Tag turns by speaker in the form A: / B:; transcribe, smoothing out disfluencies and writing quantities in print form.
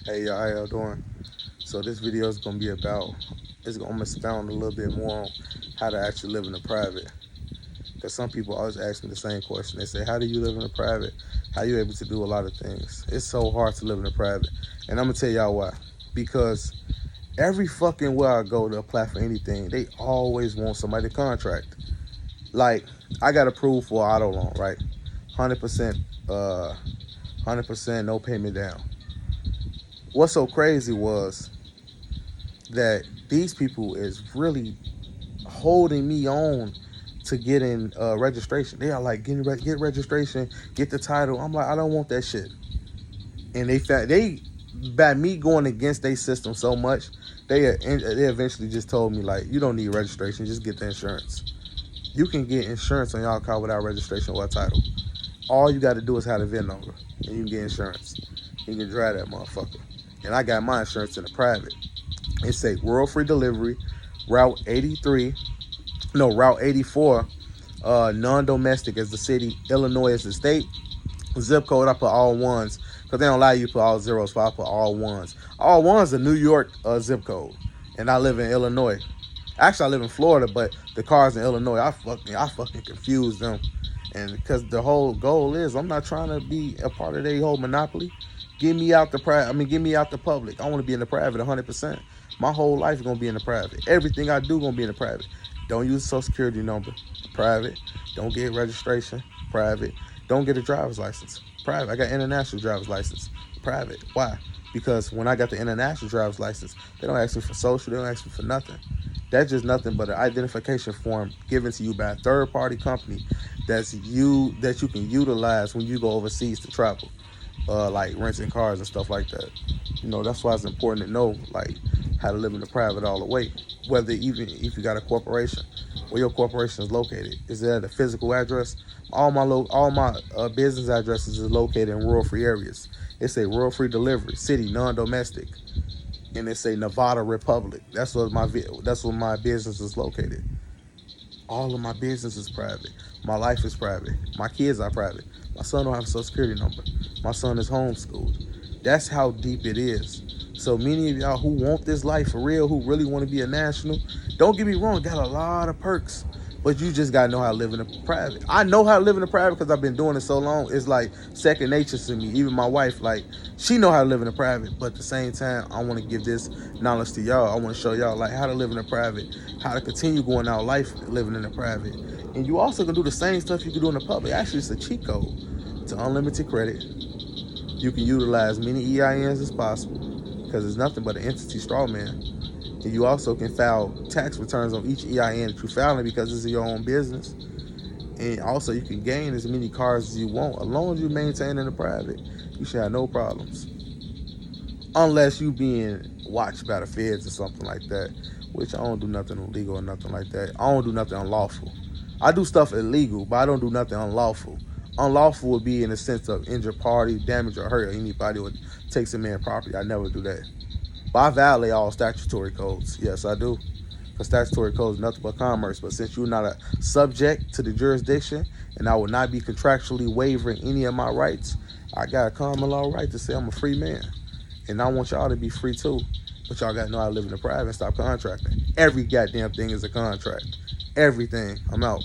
A: Hey y'all, how y'all doing? So this video is gonna be about, I'm gonna expound a little bit more on how to actually live in the private. Because some people always ask me the same question. They say, how do you live in the private? How you able to do a lot of things? It's so hard to live in the private. And I'm gonna tell y'all why. Because every fucking where I go to apply for anything, they always want somebody to contract. Like, I got approved for an auto loan, right? 100%, 100% no payment down. What's so crazy was that these people is really holding me on to getting registration. They are like, get registration, get the title. I'm like, I don't want that shit. And they by me going against their system so much, they eventually just told me, like, you don't need registration, just get the insurance. You can get insurance on y'all car without registration or title. All you got to do is have a VIN number, and you can get insurance. You can drive that motherfucker. And I got my insurance in the private. It say World Free Delivery, Route 83, no, Route 84, non-domestic as the city, Illinois as the state. Zip code, I put all ones, because they don't allow you to put all zeros, so I put all ones. All ones are New York zip code, and I live in Illinois. Actually, I live in Florida, but the cars in Illinois, I fucking confuse them. And because the whole goal is, I'm not trying to be a part of their whole monopoly. Get me out the private. Get me out the public. I want to be in the private 100%. My whole life is gonna be in the private. Everything I do gonna be in the private. Don't use a social security number. Private. Don't get registration. Private. Don't get a driver's license. Private. I got international driver's license. Private. Why? Because when I got the international driver's license, they don't ask me for social. They don't ask me for nothing. That's just nothing but an identification form given to you by a third-party company that you can utilize when you go overseas to travel, like renting cars and stuff like that. That's why it's important to know, like, how to live in the private all the way. Whether even if you got a corporation, where your corporation is located, is that a physical address? All my business addresses is located in rural free areas. It's a rural free delivery city, non-domestic, and it's a Nevada Republic. That's where my business is located. All of my business is private. My life is private. My kids are private. My son don't have a social security number. My son is homeschooled. That's how deep it is. So many of y'all who want this life for real, who really want to be a national, don't get me wrong, got a lot of perks. But you just gotta know how to live in the private. I know how to live in the private because I've been doing it so long. It's like second nature to me. Even my wife, like, she know how to live in the private. But at the same time, I want to give this knowledge to y'all. I want to show y'all, like, how to live in the private, how to continue going out life living in the private. And you also can do the same stuff you can do in the public. Actually, it's a cheat code to unlimited credit. You can utilize many EINs as possible because it's nothing but an entity straw man. And you also can file tax returns on each EIN that you're filing because it's your own business. And also, you can gain as many cars as you want. As long as you maintain in the private, you should have no problems. Unless you being watched by the feds or something like that, which I don't do nothing illegal or nothing like that. I don't do nothing unlawful. I do stuff illegal, but I don't do nothing unlawful. Unlawful would be in the sense of injure party, damage or hurt anybody or take some man property. I never do that. But I violate all statutory codes. Yes, I do. Because statutory code is nothing but commerce. But since you're not a subject to the jurisdiction, and I will not be contractually waiving any of my rights, I got a common law right to say I'm a free man. And I want y'all to be free too. But y'all got to know how to live in the private and stop contracting. Every goddamn thing is a contract. Everything. I'm out.